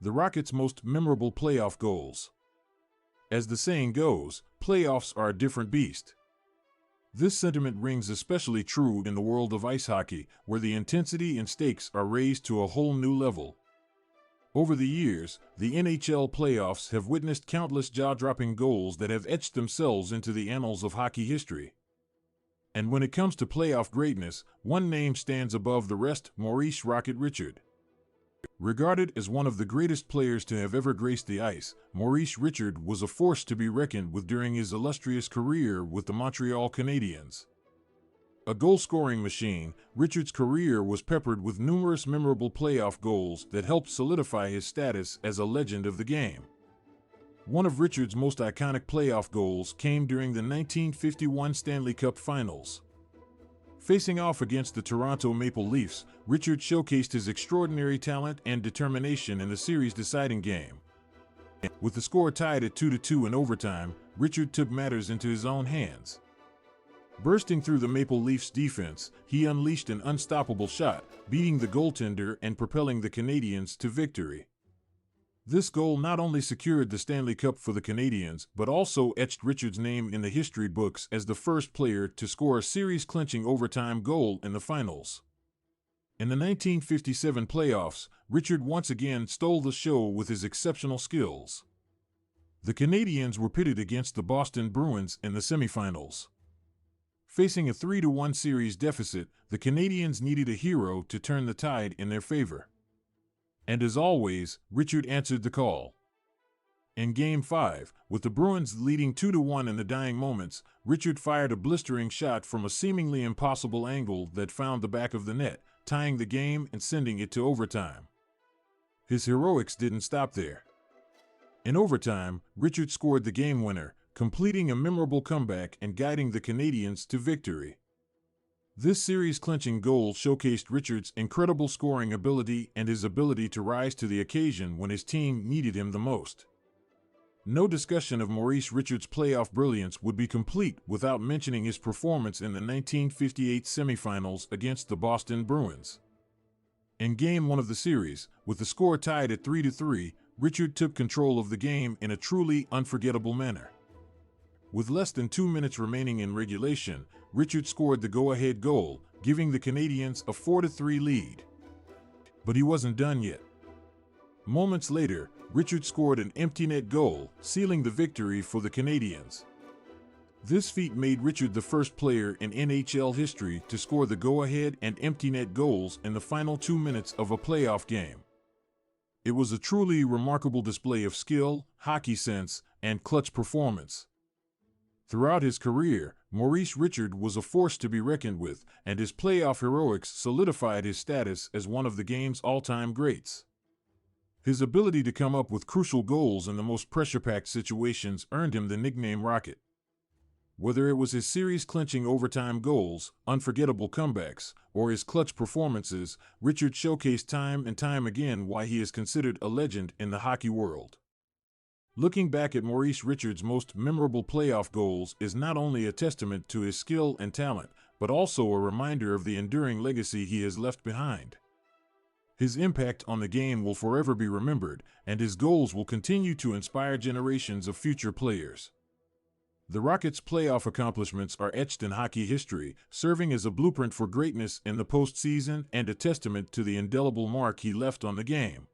The Rockets' most memorable playoff goals. As the saying goes, playoffs are a different beast. This sentiment rings especially true in the world of ice hockey, where the intensity and stakes are raised to a whole new level. Over the years, the NHL playoffs have witnessed countless jaw-dropping goals that have etched themselves into the annals of hockey history. And when it comes to playoff greatness, one name stands above the rest: Maurice Rocket Richard. Regarded as one of the greatest players to have ever graced the ice, Maurice Richard was a force to be reckoned with during his illustrious career with the Montreal Canadiens. A goal-scoring machine, Richard's career was peppered with numerous memorable playoff goals that helped solidify his status as a legend of the game. One of Richard's most iconic playoff goals came during the 1951 Stanley Cup Finals. Facing off against the Toronto Maple Leafs, Richard showcased his extraordinary talent and determination in the series-deciding game. With the score tied at 2-2 in overtime, Richard took matters into his own hands. Bursting through the Maple Leafs' defense, he unleashed an unstoppable shot, beating the goaltender and propelling the Canadiens to victory. This goal not only secured the Stanley Cup for the Canadiens, but also etched Richard's name in the history books as the first player to score a series-clinching overtime goal in the finals. In the 1957 playoffs, Richard once again stole the show with his exceptional skills. The Canadiens were pitted against the Boston Bruins in the semifinals. Facing a 3-1 series deficit, the Canadiens needed a hero to turn the tide in their favor. And as always, Richard answered the call. In Game 5, with the Bruins leading 2-1 in the dying moments, Richard fired a blistering shot from a seemingly impossible angle that found the back of the net, tying the game and sending it to overtime. His heroics didn't stop there. In overtime, Richard scored the game winner, completing a memorable comeback and guiding the Canadiens to victory. This series-clinching goal showcased Richard's incredible scoring ability and his ability to rise to the occasion when his team needed him the most. No discussion of Maurice Richard's playoff brilliance would be complete without mentioning his performance in the 1958 semifinals against the Boston Bruins. In Game 1 of the series, with the score tied at 3-3, Richard took control of the game in a truly unforgettable manner. With less than 2 minutes remaining in regulation, Richard scored the go-ahead goal, giving the Canadiens a 4-3 lead. But he wasn't done yet. Moments later, Richard scored an empty net goal, sealing the victory for the Canadiens. This feat made Richard the first player in NHL history to score the go-ahead and empty net goals in the final 2 minutes of a playoff game. It was a truly remarkable display of skill, hockey sense, and clutch performance. Throughout his career, Maurice Richard was a force to be reckoned with, and his playoff heroics solidified his status as one of the game's all-time greats. His ability to come up with crucial goals in the most pressure-packed situations earned him the nickname Rocket. Whether it was his series-clinching overtime goals, unforgettable comebacks, or his clutch performances, Richard showcased time and time again why he is considered a legend in the hockey world. Looking back at Maurice Richard's most memorable playoff goals is not only a testament to his skill and talent, but also a reminder of the enduring legacy he has left behind. His impact on the game will forever be remembered, and his goals will continue to inspire generations of future players. The Rockets' playoff accomplishments are etched in hockey history, serving as a blueprint for greatness in the postseason and a testament to the indelible mark he left on the game.